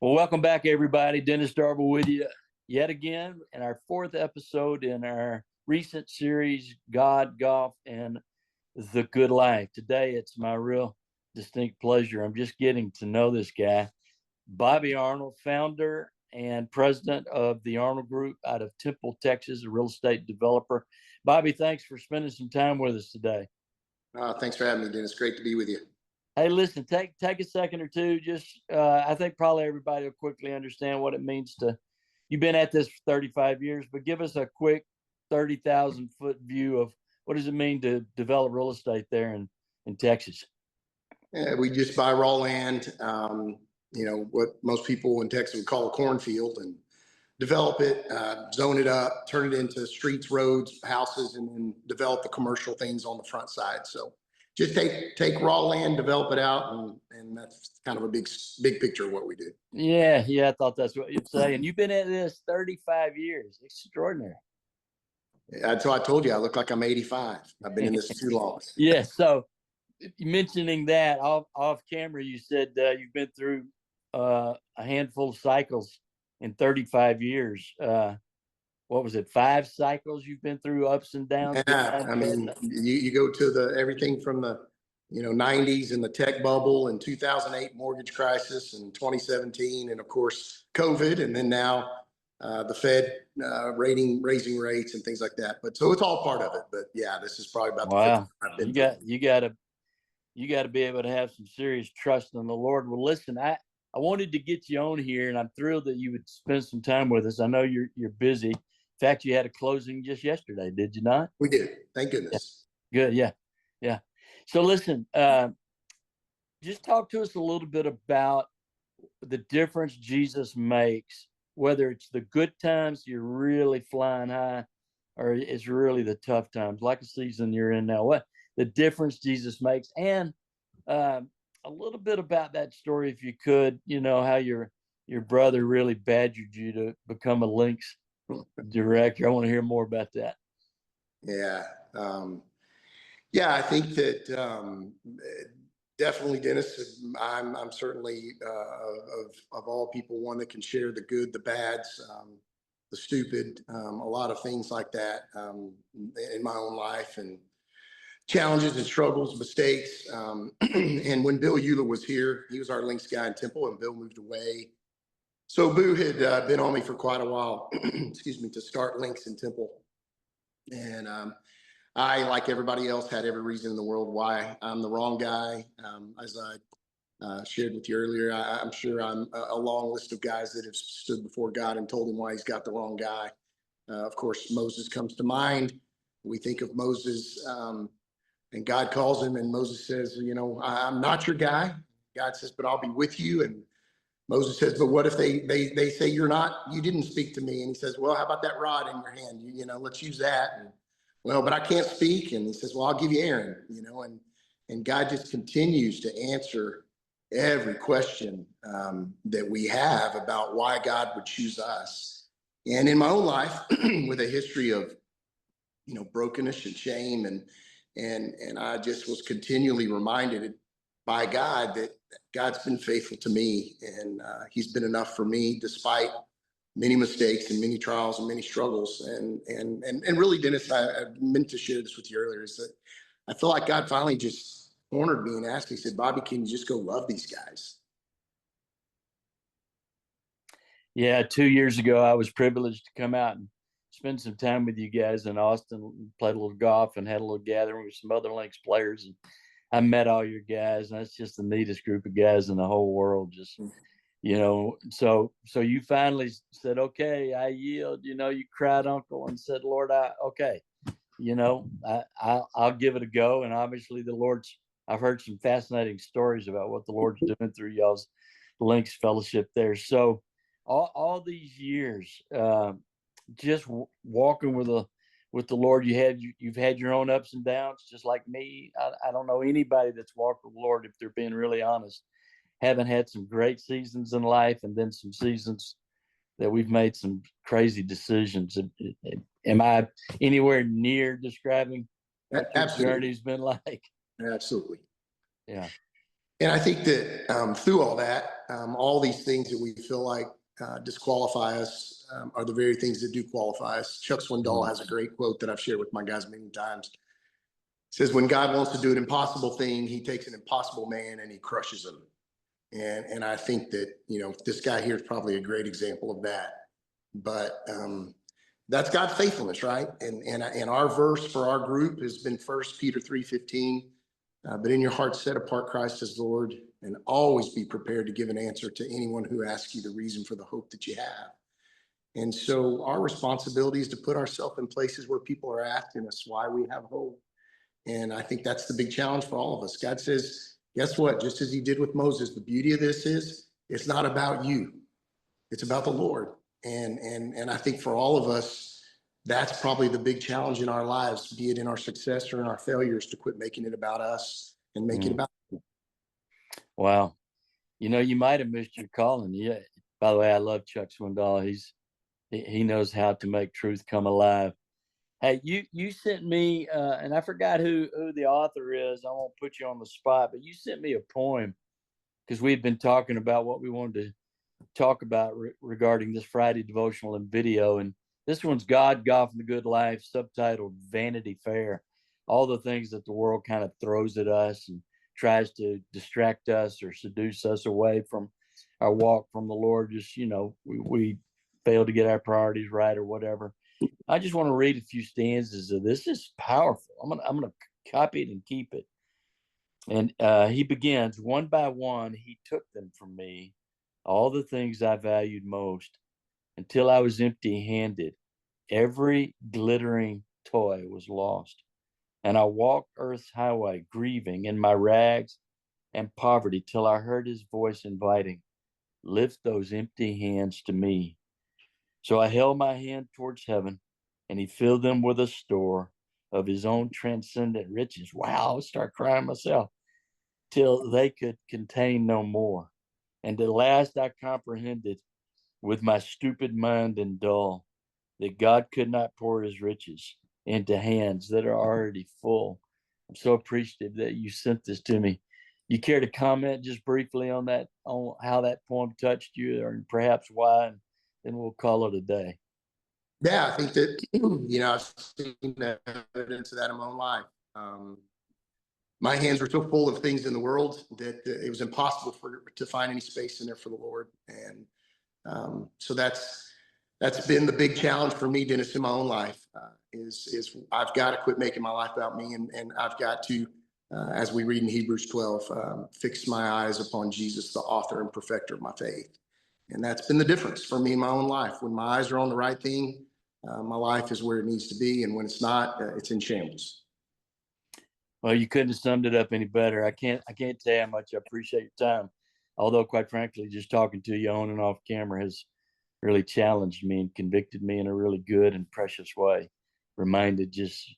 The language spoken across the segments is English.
Well, welcome back, everybody. Dennis Darble with you yet again in our fourth episode in our recent series, God, Golf, and the Good Life. Today, it's my real distinct pleasure. I'm just getting to know this guy, Bobby Arnold, founder and president of the Arnold Group out of Temple, Texas, a real estate developer. Bobby, thanks for spending some time with us today. Thanks for having me, Dennis. Great to be with you. Hey, listen, take a second or two. Just, I think probably everybody will quickly understand what it means to. You've been at this for 35 years, but give us a quick 30,000-foot view of what does it mean to develop real estate there in Texas. We just buy raw land, what most people in Texas would call a cornfield, and develop it, zone it up, turn it into streets, roads, houses, and then develop the commercial things on the front side. So just take raw land, develop it out, and that's kind of a big picture of what we do. Yeah, I thought that's what you'd say. And you've been at this 35 years. Extraordinary. That's why I told you I look like I'm 85. I've been in this too long. Yeah. So mentioning that off camera, you said you've been through a handful of cycles in 35 years. What was it? 5 cycles you've been through, ups and downs? Yeah, I mean, you go to everything from the 90s and the tech bubble and 2008 mortgage crisis and 2017, and of course COVID, and then now the Fed raising rates and things like that. But so it's all part of it. But yeah, this is probably about wow. You got to be able to have some serious trust in the Lord. Well, listen, I wanted to get you on here, and I'm thrilled that you would spend some time with us. I know you're busy. In fact, you had a closing just yesterday, did you not? We did. Thank goodness. Good. Yeah. So listen, just talk to us a little bit about the difference Jesus makes, whether it's the good times you're really flying high, or it's really the tough times, like the season you're in now. What the difference Jesus makes, and a little bit about that story, if you could. How your brother really badgered you to become a Lynx director. I want to hear more about that. Yeah. I think that definitely, Dennis, I'm certainly of all people one that can share the good, the bads, the stupid, a lot of things like that in my own life, and challenges and struggles, mistakes. And when Bill Euler was here, he was our Lynx guy in Temple, and Bill moved away. So Boo had been on me for quite a while, excuse me, to start Lynx in Temple. And I, like everybody else, had every reason in the world why I'm the wrong guy. As I shared with you earlier, I'm sure I'm a long list of guys that have stood before God and told him why he's got the wrong guy. Of course, Moses comes to mind. We think of Moses, and God calls him, and Moses says, I'm not your guy. God says, but I'll be with you. And Moses says, but what if they say you didn't speak to me? And he says, well, how about that rod in your hand? Let's use that. And well, but I can't speak. And he says, well, I'll give you Aaron, and God just continues to answer every question that we have about why God would choose us. And in my own life, with a history of, brokenness and shame, and I just was continually reminded by God that God's been faithful to me, and he's been enough for me despite many mistakes and many trials and many struggles. And really, Dennis, I meant to share this with you earlier, is that I feel like God finally just cornered me and asked me, he said, Bobby, can you just go love these guys? Yeah, 2 years ago, I was privileged to come out and spend some time with you guys in Austin, played a little golf and had a little gathering with some other Lynx players. And I met all your guys, and that's just the neatest group of guys in the whole world. Just, so you finally said, okay, I yield. You cried uncle and said, Lord, I'll give it a go. And obviously I've heard some fascinating stories about what the Lord's doing through y'all's Lynx fellowship there. So all these years, just walking with the Lord, you've had your own ups and downs, just like me. I don't know anybody that's walked with the Lord, if they're being really honest, haven't had some great seasons in life, and then some seasons that we've made some crazy decisions. Am I anywhere near describing what your journey's been like? Absolutely. Yeah. And I think that through all that, all these things that we feel like disqualify us are the very things that do qualify us. Chuck Swindoll has a great quote that I've shared with my guys many times. It says, when God wants to do an impossible thing, he takes an impossible man and he crushes him. And I think that, you know, this guy here is probably a great example of that. But that's God's faithfulness, right? And our verse for our group has been 1 Peter 3:15. But in your heart, set apart Christ as Lord, and always be prepared to give an answer to anyone who asks you the reason for the hope that you have. And so our responsibility is to put ourselves in places where people are asking us why we have hope. And I think that's the big challenge for all of us. God says, guess what? Just as he did with Moses, the beauty of this is it's not about you. It's about the Lord. And I think for all of us, that's probably the big challenge in our lives, be it in our success or in our failures, to quit making it about us and make it about. Wow. You know, you might have missed your calling. Yeah. By the way, I love Chuck Swindoll. He knows how to make truth come alive. Hey, you sent me, and I forgot who the author is. I won't put you on the spot, but you sent me a poem because we've been talking about what we wanted to talk about regarding this Friday devotional and video. And this one's God, Golf, and the Good Life, subtitled Vanity Fair. All the things that the world kind of throws at us and tries to distract us or seduce us away from our walk from the Lord. Just, you know, we fail to get our priorities right or whatever. I just want to read a few stanzas of this. This is powerful. I'm gonna copy it and keep it. And he begins, one by one, he took them from me, all the things I valued most, until I was empty handed. Every glittering toy was lost. And I walked earth's highway, grieving in my rags and poverty, till I heard his voice inviting, lift those empty hands to me. So I held my hand towards heaven, and he filled them with a store of his own transcendent riches. Wow, I start crying myself, till they could contain no more. And at last I comprehended with my stupid mind and dull that God could not pour his riches into hands that are already full. I'm so appreciative that you sent this to me. You care to comment just briefly on that, on how that poem touched you, or perhaps why, and then we'll call it a day. Yeah, I think that, you know, I've seen evidence of that in my own life. My hands were so full of things in the world that it was impossible to find any space in there for the Lord. And so that's been the big challenge for me, Dennis, in my own life. Is I've got to quit making my life about me, and I've got to, as we read in Hebrews 12, fix my eyes upon Jesus, the author and perfecter of my faith. And that's been the difference for me in my own life. When my eyes are on the right thing, my life is where it needs to be, and when it's not, it's in shambles. Well, you couldn't have summed it up any better. I can't tell you how much I appreciate your time. Although, quite frankly, just talking to you on and off camera has really challenged me and convicted me in a really good and precious way. Reminded, just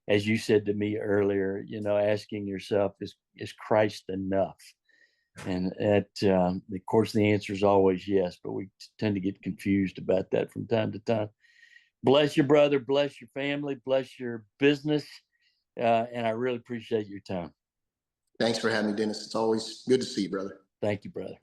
as you said to me earlier, you know, asking yourself, is Christ enough? And of course, the answer is always yes, but we tend to get confused about that from time to time. Bless your brother, bless your family, bless your business, and I really appreciate your time. Thanks for having me, Dennis. It's always good to see you, brother. Thank you, brother.